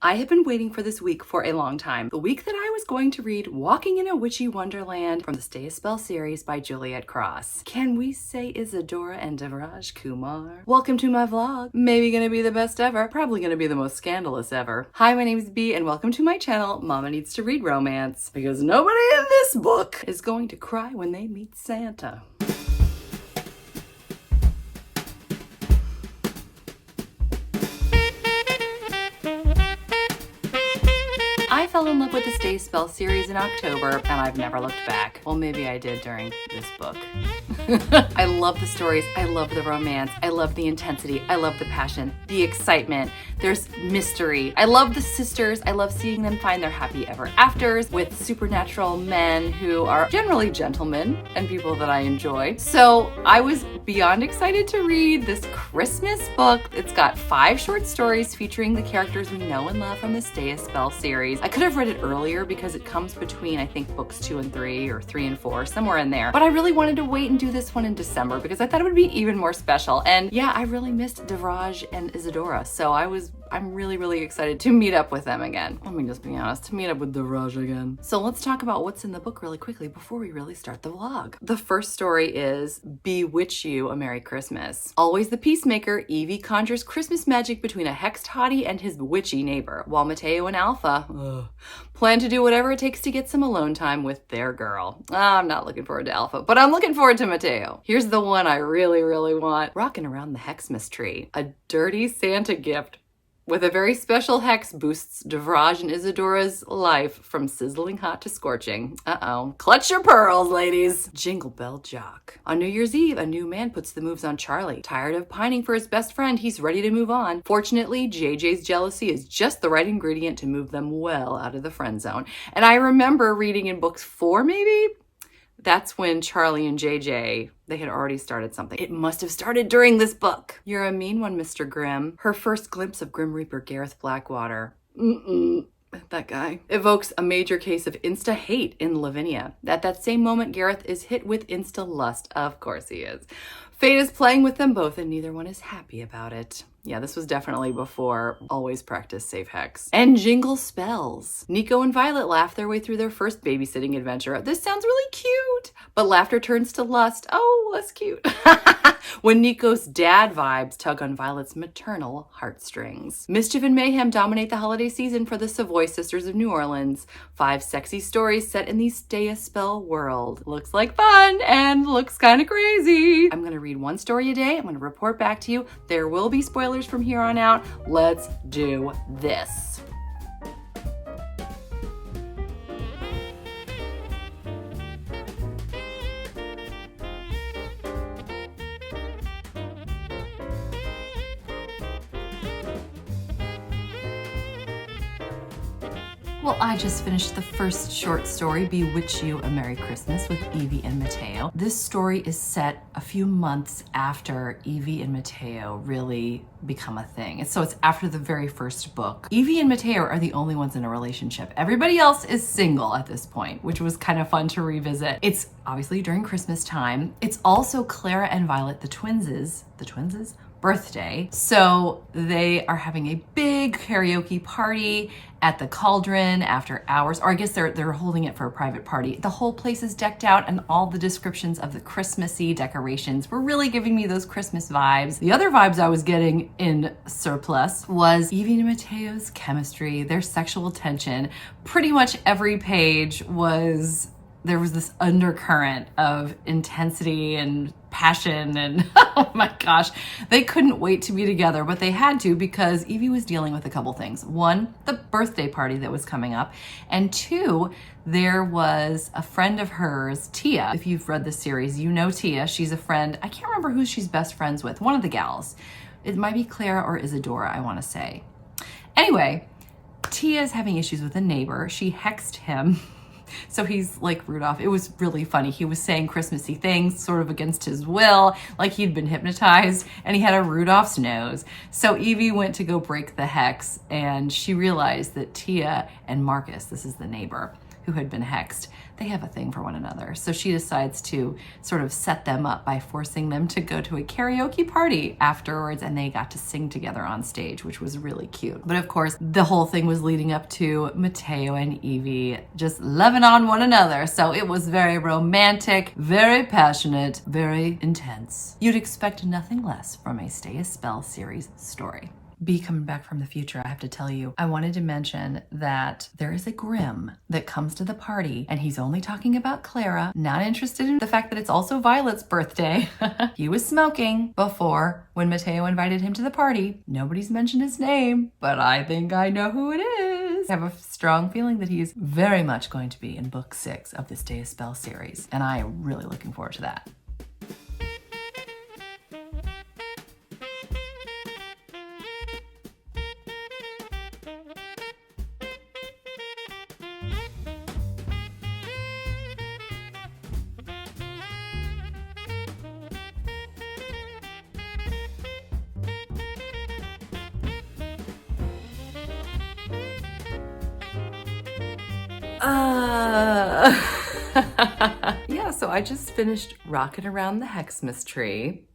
I have been waiting for this week for a long time. The week that I was going to read Walking in a Witchy Wonderland from the Stay a Spell series by Juliette Cross. Can we say Isadora and Devraj Kumar? Welcome to my vlog. Maybe gonna be the best ever. Probably gonna be the most scandalous ever. Hi, my name is Bea and welcome to my channel, Mama Needs to Read Romance. Because nobody in this book is going to cry when they meet Santa. I fell in love with the Stay Spell series in October, and I've never looked back. Well, maybe I did during this book. I love the stories, I love the romance, I love the intensity, I love the passion, the excitement, there's mystery. I love the sisters, I love seeing them find their happy ever afters with supernatural men who are generally gentlemen and people that I enjoy. So I was beyond excited to read this Christmas book. It's got 5 short stories featuring the characters we know and love from the Stay a Spell series. I could have read it earlier because it comes between, I think, books 2 and 3 or 3 and 4, somewhere in there. But I really wanted to wait and do this one in December because I thought it would be even more special. And yeah, I really missed Devraj and Isadora. So I'm really excited to meet up with them again. Let me just be honest, to meet up with Devraj again. So let's talk about what's in the book really quickly before we really start the vlog. The first story is Bewitch You a Merry Christmas. Always the peacemaker, Evie conjures Christmas magic between a hexed hottie and his witchy neighbor, while Mateo and Alpha plan to do whatever it takes to get some alone time with their girl. I'm not looking forward to Alpha, but I'm looking forward to Mateo. Here's the one I really want. Rocking Around the Hexmas Tree. A dirty Santa gift with a very special hex boosts Devraj and Isadora's life from sizzling hot to scorching. Uh-oh. Clutch your pearls, ladies. Jingle Bell Jock. On New Year's Eve, a new man puts the moves on Charlie. Tired of pining for his best friend, he's ready to move on. Fortunately, JJ's jealousy is just the right ingredient to move them well out of the friend zone. And I remember reading in books 4, maybe? That's when Charlie and JJ, they had already started something. It must have started during this book. You're a mean one, Mr. Grimm. Her first glimpse of Grim Reaper Gareth Blackwater. That guy. Evokes a major case of insta-hate in Lavinia. At that same moment, Gareth is hit with insta-lust. Of course he is. Fate is playing with them both and neither one is happy about it. Yeah, this was definitely before always practice safe hex. And Jingle Spells. Nico and Violet laugh their way through their first babysitting adventure. This sounds really cute, but laughter turns to lust. Oh, less cute. When Nico's dad vibes tug on Violet's maternal heartstrings. Mischief and mayhem dominate the holiday season for the Savoy Sisters of New Orleans. 5 sexy stories set in the Stay a Spell world. Looks like fun and looks kind of crazy. I'm gonna read 1 story a day. I'm gonna report back to you. There will be spoilers from here on out. Let's do this. Well, I just finished the first short story, Bewitch You a Merry Christmas, with Evie and Mateo. This story is set a few months after Evie and Mateo really become a thing. So it's after the very first book. Evie and Mateo are the only ones in a relationship. Everybody else is single at this point, which was kind of fun to revisit. It's obviously during Christmas time. It's also Clara and Violet, the twins' birthday. So they are having a big karaoke party at the Cauldron after hours, or I guess they're holding it for a private party. The whole place is decked out and all the descriptions of the Christmassy decorations were really giving me those Christmas vibes. The other vibes I was getting in surplus was Evie and Mateo's chemistry, their sexual tension. Pretty much every page there was this undercurrent of intensity and passion and oh my gosh, they couldn't wait to be together, but they had to because Evie was dealing with a couple things. 1, the birthday party that was coming up, and 2, there was a friend of hers, Tia. If you've read the series, you know Tia. She's a friend. I can't remember who she's best friends with. One of the gals. It might be Clara or Isadora, I want to say. Anyway, Tia is having issues with a neighbor. She hexed him. So he's like Rudolph. It was really funny. He was saying Christmassy things sort of against his will, like he'd been hypnotized, and he had a Rudolph's nose. So Evie went to go break the hex, and she realized that Tia and Marcus, this is the neighbor, who had been hexed, they have a thing for one another. So she decides to sort of set them up by forcing them to go to a karaoke party afterwards, and they got to sing together on stage, which was really cute. But of course, the whole thing was leading up to Mateo and Evie just loving on one another. So it was very romantic, very passionate, very intense. You'd expect nothing less from a Stay a Spell series story. B coming back from the future, I have to tell you, I wanted to mention that there is a Grimm that comes to the party, and he's only talking about Clara, not interested in the fact that it's also Violet's birthday. He was smoking before when Mateo invited him to the party. Nobody's mentioned his name, but I think I know who it is. I have a strong feeling that he is very much going to be in book 6 of the Stay a Spell series, and I am really looking forward to that. Yeah, so I just finished rocking around the Hexmas tree.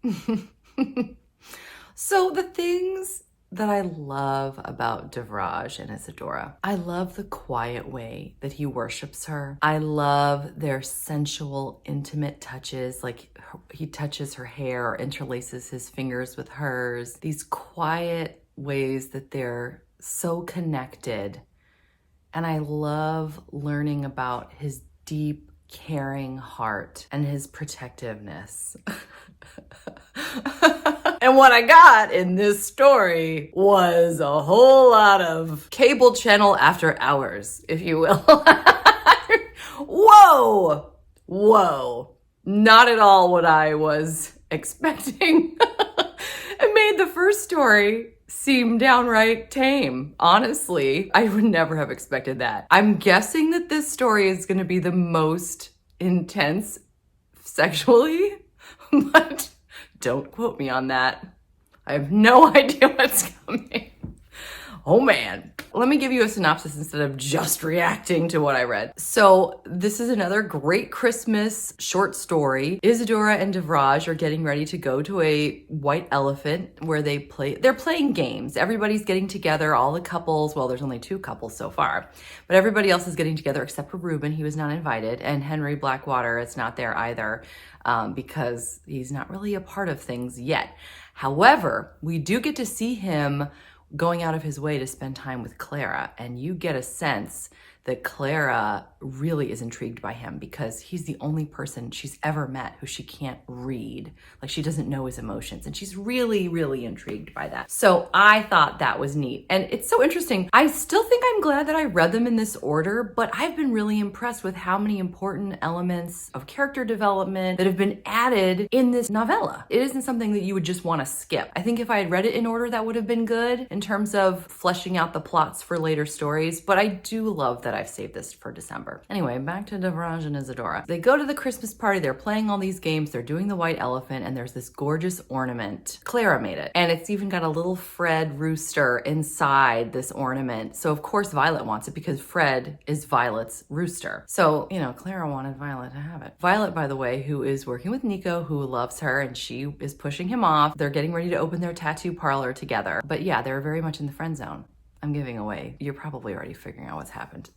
So the things that I love about Devraj and Isadora, I love the quiet way that he worships her. I love their sensual, intimate touches, like he touches her hair or interlaces his fingers with hers. These quiet ways that they're so connected. And I love learning about his deep, caring heart and his protectiveness. And what I got in this story was a whole lot of cable channel after hours, if you will. Whoa! Whoa. Not at all what I was expecting. It made the first story seem downright tame. Honestly, I would never have expected that. I'm guessing that this story is going to be the most intense sexually, but don't quote me on that. I have no idea what's coming. Oh man. Let me give you a synopsis instead of just reacting to what I read. So this is another great Christmas short story. Isadora and Devraj are getting ready to go to a white elephant where they're playing games. Everybody's getting together, all the couples. Well, there's only 2 couples so far, but everybody else is getting together except for Reuben. He was not invited, and Henry Blackwater is not there either because he's not really a part of things yet. However, we do get to see him going out of his way to spend time with Clara, and you get a sense that Clara really is intrigued by him because he's the only person she's ever met who she can't read. Like, she doesn't know his emotions, and she's really, really intrigued by that. So I thought that was neat. And it's so interesting. I still think I'm glad that I read them in this order, but I've been really impressed with how many important elements of character development that have been added in this novella. It isn't something that you would just want to skip. I think if I had read it in order, that would have been good in terms of fleshing out the plots for later stories, but I do love that I've saved this for December. Anyway, back to Devraj and Isadora. They go to the Christmas party, they're playing all these games, they're doing the white elephant, and there's this gorgeous ornament. Clara made it, and it's even got a little Fred rooster inside this ornament. So of course Violet wants it because Fred is Violet's rooster. So, you know, Clara wanted Violet to have it. Violet, by the way, who is working with Nico, who loves her, and she is pushing him off. They're getting ready to open their tattoo parlor together. But yeah, they're very much in the friend zone. I'm giving away. You're probably already figuring out what's happened.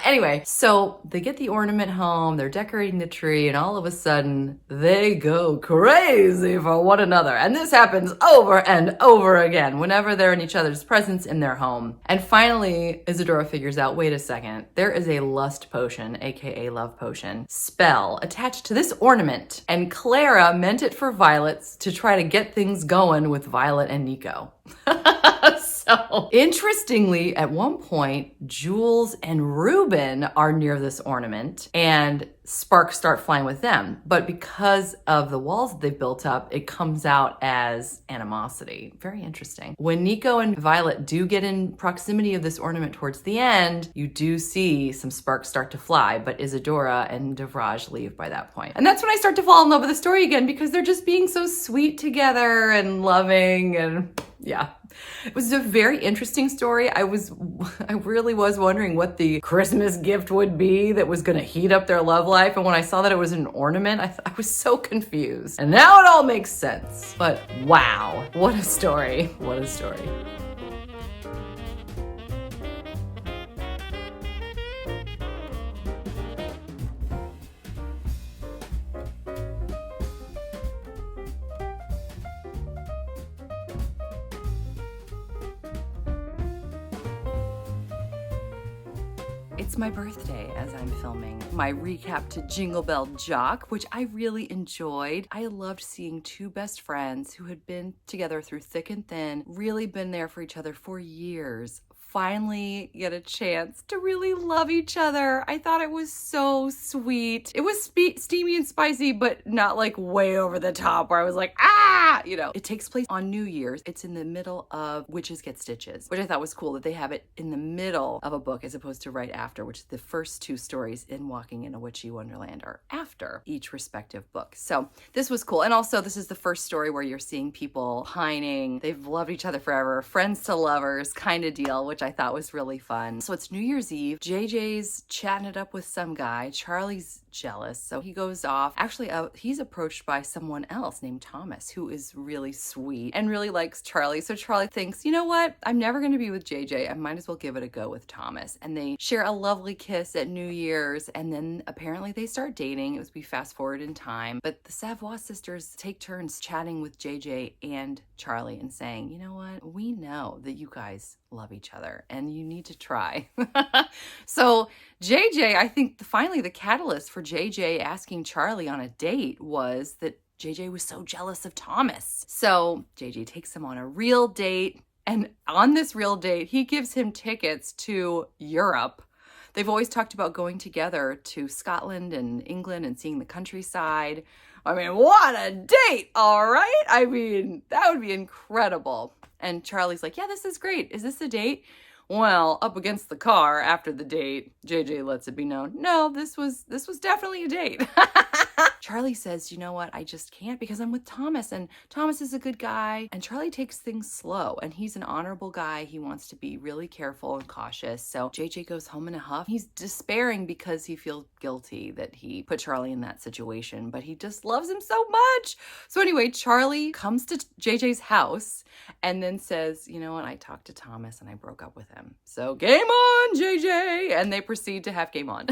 Anyway, so they get the ornament home, they're decorating the tree, and all of a sudden they go crazy for one another. And this happens over and over again whenever they're in each other's presence in their home. And finally, Isadora figures out, wait a second, there is a lust potion, aka love potion, spell attached to this ornament. And Clara meant it for Violet to try to get things going with Violet and Nico. So, interestingly, at one point, Jules and Reuben are near this ornament, and sparks start flying with them. But because of the walls that they've built up, it comes out as animosity. Very interesting. When Nico and Violet do get in proximity of this ornament towards the end, you do see some sparks start to fly, but Isadora and Devraj leave by that point. And that's when I start to fall in love with the story again, because they're just being so sweet together and loving, and yeah. It was a very interesting story. I really was wondering what the Christmas gift would be that was going to heat up their love life. And when I saw that it was an ornament, I was so confused. And now it all makes sense. But wow, what a story. What a story. It's my birthday as I'm filming my recap to Jingle Bell Jock, which I really enjoyed. I loved seeing two best friends who had been together through thick and thin, really been there for each other for years, finally get a chance to really love each other. I thought it was so sweet. It was steamy and spicy, but not like way over the top where I was like, ah, you know. It takes place on New Year's. It's in the middle of Witches Get Stitches, which I thought was cool that they have it in the middle of a book as opposed to right after, which the first two stories in Walking in a Witchy Wonderland are after each respective book. So this was cool. And also this is the first story where you're seeing people pining. They've loved each other forever, friends to lovers kind of deal, which I thought was really fun. So it's New Year's Eve. JJ's chatting it up with some guy. Charlie's jealous, so he goes off. Actually, he's approached by someone else named Thomas, who is really sweet and really likes Charlie. So Charlie thinks, you know what? I'm never going to be with JJ. I might as well give it a go with Thomas. And they share a lovely kiss at New Year's, and then apparently they start dating. It was we fast forward in time, but the Savoy sisters take turns chatting with JJ and Charlie and saying, you know what? We know that you guys love each other and you need to try. So JJ, I think finally the catalyst for JJ asking Charlie on a date was that JJ was so jealous of Thomas. So JJ takes him on a real date, and on this real date, he gives him tickets to Europe. They've always talked about going together to Scotland and England and seeing the countryside. I mean, what a date, all right? I mean, that would be incredible. And Charlie's like, yeah, this is great. Is this a date? Well, up against the car after the date, JJ lets it be known, no, this was definitely a date. Charlie says, you know what, I just can't because I'm with Thomas, and Thomas is a good guy, and Charlie takes things slow, and he's an honorable guy. He wants to be really careful and cautious. So JJ goes home in a huff. He's despairing because he feels guilty that he put Charlie in that situation, but he just loves him so much. So anyway, Charlie comes to JJ's house and then says, you know what, I talked to Thomas and I broke up with him. So game on, JJ! And they proceed to have game on.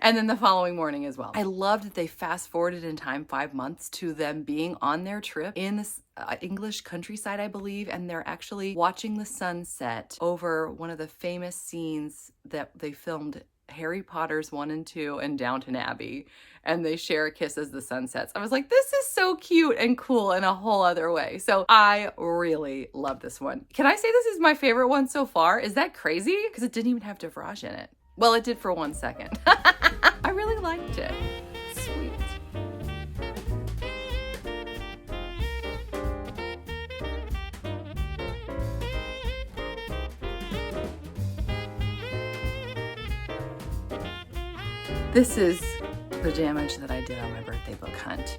And then the following morning as well. I loved that they fast forwarded in time 5 months to them being on their trip in this English countryside, I believe, and they're actually watching the sunset over one of the famous scenes that they filmed Harry Potter's 1 and 2 and Downton Abbey, and they share a kiss as the sun sets. I was like, this is so cute and cool in a whole other way. So I really love this one. Can I say this is my favorite one so far? Is that crazy? Because it didn't even have Devraj in it. Well, it did for 1 second. I really liked it. Sweet. This is the damage that I did on my birthday book hunt.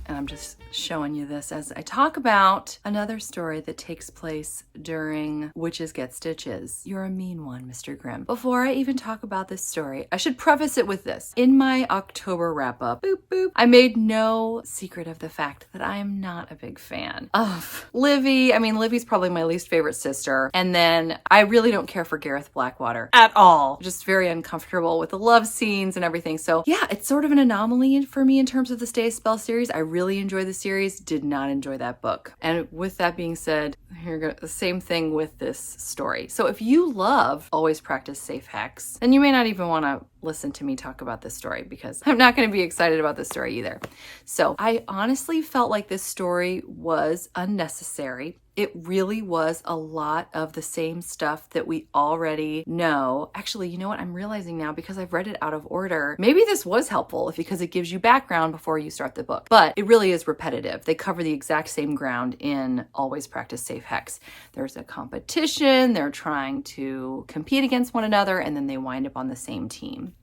And I'm just showing you this as I talk about another story that takes place during Witches Get Stitches. You're a mean one, Mr. Grimm. Before I even talk about this story, I should preface it with this. In my October wrap-up, boop, boop, I made no secret of the fact that I am not a big fan of Livy. I mean, Livy's probably my least favorite sister. And then I really don't care for Gareth Blackwater at all. Just very uncomfortable with the love scenes and everything. So yeah, it's sort of an anomaly for me in terms of the Stay a Spell series. I really enjoy the series, did not enjoy that book. And with that being said, the same thing with this story. So if you love Always Practice Safe Hex, then you may not even want to listen to me talk about this story because I'm not going to be excited about this story either. So I honestly felt like this story was unnecessary. It really was a lot of the same stuff that we already know. Actually, you know what? I'm realizing now because I've read it out of order, maybe this was helpful because it gives you background before you start the book, but it really is repetitive. They cover the exact same ground in Always Practice Safe Hex. There's a competition, they're trying to compete against one another, and then they wind up on the same team.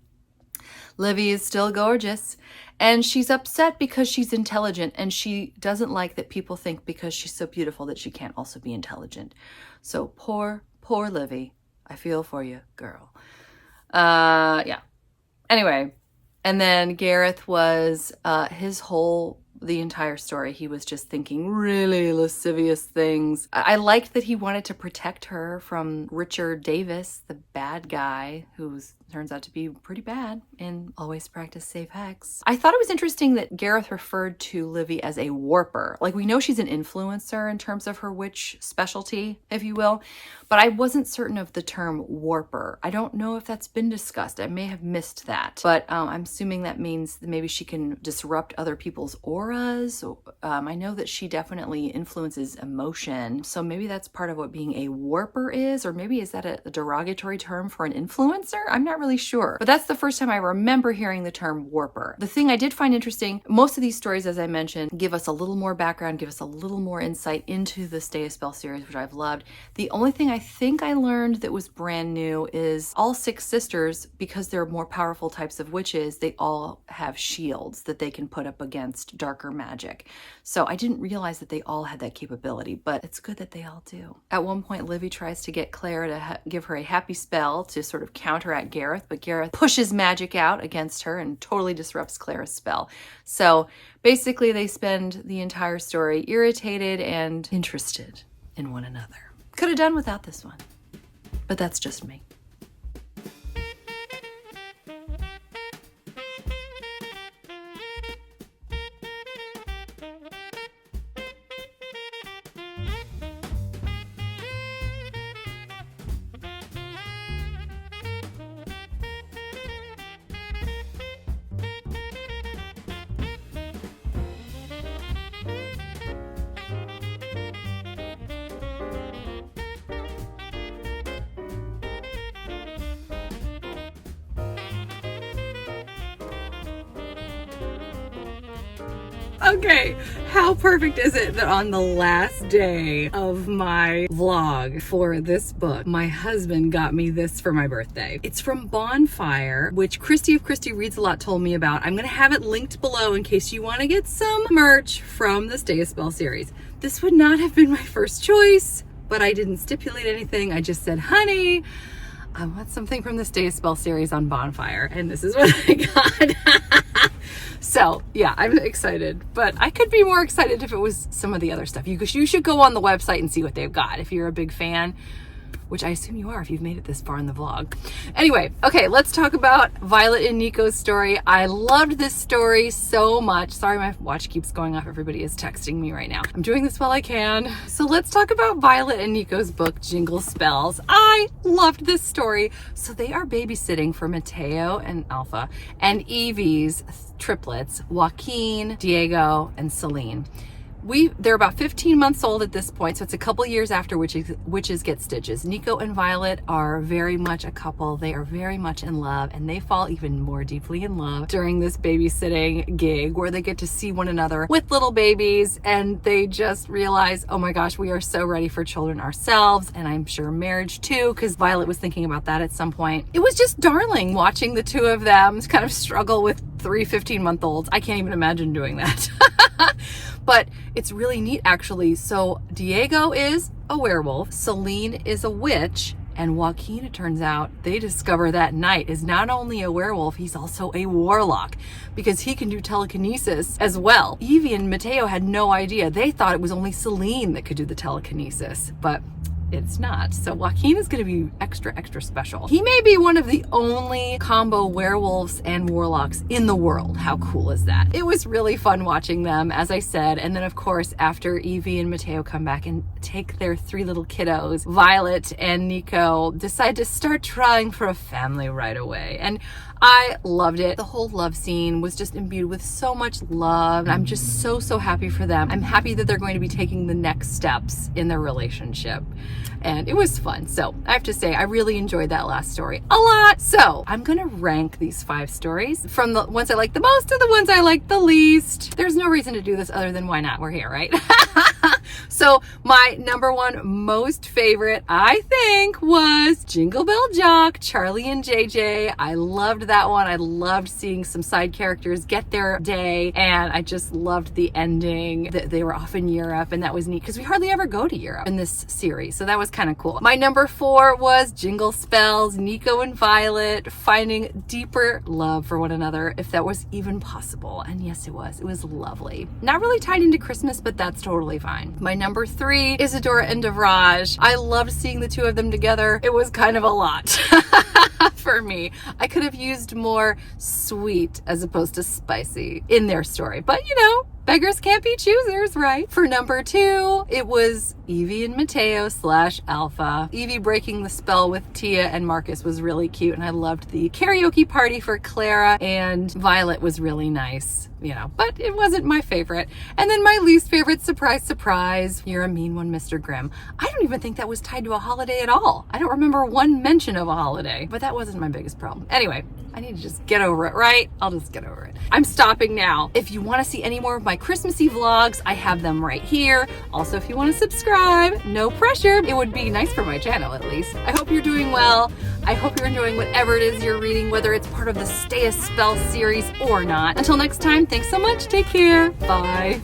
Livy is still gorgeous, and she's upset because she's intelligent, and she doesn't like that people think because she's so beautiful that she can't also be intelligent. So poor Livy. I feel for you, girl. Yeah. Anyway, and then Gareth was, the entire story, he was just thinking really lascivious things. I liked that he wanted to protect her from Richard Davis, the bad guy, who turns out to be pretty bad in Always Practice Safe Hex. I thought it was interesting that Gareth referred to Livy as a warper. Like, we know she's an influencer in terms of her witch specialty, if you will, but I wasn't certain of the term warper. I don't know if that's been discussed. I may have missed that, but I'm assuming that means that maybe she can disrupt other people's auras. I know that she definitely influences emotion, so maybe that's part of what being a warper is, or maybe is that a derogatory term for an influencer? I'm not really sure, but that's the first time I remember hearing the term warper. The thing I did find interesting, most of these stories, as I mentioned, give us a little more background, give us a little more insight into the Stay a Spell series, which I've loved. The only thing I think I learned that was brand new is all 6 sisters, because they're more powerful types of witches, they all have shields that they can put up against darker magic. So I didn't realize that they all had that capability, but it's good that they all do. At one point, Livy tries to get Claire to give her a happy spell to sort of counteract Gareth, but Gareth pushes magic out against her and totally disrupts Claire's spell. So basically they spend the entire story irritated and interested in one another. Could have done without this one, but that's just me. Okay, how perfect is it that on the last day of my vlog for this book, my husband got me this for my birthday. It's from Bonfire, which Christy of Christy Reads a Lot told me about. I'm gonna have it linked below in case you wanna get some merch from the Stay a Spell series. This would not have been my first choice, but I didn't stipulate anything. I just said, honey, I want something from the Stay a Spell series on Bonfire, and this is what I got. So yeah, I'm excited, but I could be more excited if it was some of the other stuff. You should go on the website and see what they've got if you're a big fan, which I assume you are if you've made it this far in the vlog. Anyway, okay, let's talk about Violet and Nico's story. I loved this story so much. Sorry, my watch keeps going off. Everybody is texting me right now. I'm doing this while I can. So let's talk about Violet and Nico's book, Jingle Spells. I loved this story. So they are babysitting for Mateo and Alpha and Evie's triplets, Joaquin, Diego, and Celine. They're about 15 months old at this point, so it's a couple years after Witches Get Stitches. Nico and Violet are very much a couple. They are very much in love, and they fall even more deeply in love during this babysitting gig where they get to see one another with little babies, and they just realize, oh my gosh, we are so ready for children ourselves, and I'm sure marriage too, because Violet was thinking about that at some point. It was just darling watching the two of them kind of struggle with 3 15-month-olds. I can't even imagine doing that. But it's really neat, actually. So Diego is a werewolf, Celine is a witch, and Joaquin, it turns out, they discover that night, is not only a werewolf, he's also a warlock, because he can do telekinesis as well. Evie and Mateo had no idea. They thought it was only Celine that could do the telekinesis, but it's not. So Joaquin is going to be extra, extra special. He may be one of the only combo werewolves and warlocks in the world. How cool is that? It was really fun watching them, as I said. And then of course, after Evie and Mateo come back and take their 3 little kiddos, Violet and Nico, decide to start trying for a family right away. And I loved it. The whole love scene was just imbued with so much love. I'm just so happy for them. I'm happy that they're going to be taking the next steps in their relationship. And it was fun. So I have to say, I really enjoyed that last story a lot. So I'm going to rank these 5 stories from the ones I like the most to the ones I like the least. There's no reason to do this other than why not? We're here, right? So my number 1 most favorite, I think, was Jingle Bell Jock, Charlie and JJ. I loved that one. I loved seeing some side characters get their day, and I just loved the ending. They were off in Europe, and that was neat because we hardly ever go to Europe in this series, so that was kind of cool. My number 4 was Jingle Spells, Nico and Violet finding deeper love for one another, if that was even possible. And yes, it was. It was lovely. Not really tied into Christmas, but that's totally fine. My number 3, Isadora and Devraj. I loved seeing the 2 of them together. It was kind of a lot for me. I could have used more sweet as opposed to spicy in their story, but you know, beggars can't be choosers, right? For number 2, it was Evie and Mateo / Alpha. Evie breaking the spell with Tia and Marcus was really cute, and I loved the karaoke party for Clara, and Violet was really nice, you know, but it wasn't my favorite. And then my least favorite, surprise, You're a Mean One, Mr. Grimm. I don't even think that was tied to a holiday at all. I don't remember one mention of a holiday, but that wasn't my biggest problem. Anyway, I need to just get over it, right? I'll just get over it. I'm stopping now. If you want to see any more of my Christmassy vlogs, I have them right here. Also, if you want to subscribe, no pressure. It would be nice for my channel, at least. I hope you're doing well. I hope you're enjoying whatever it is you're reading, whether it's part of the Stay a Spell series or not. Until next time, thanks so much. Take care. Bye.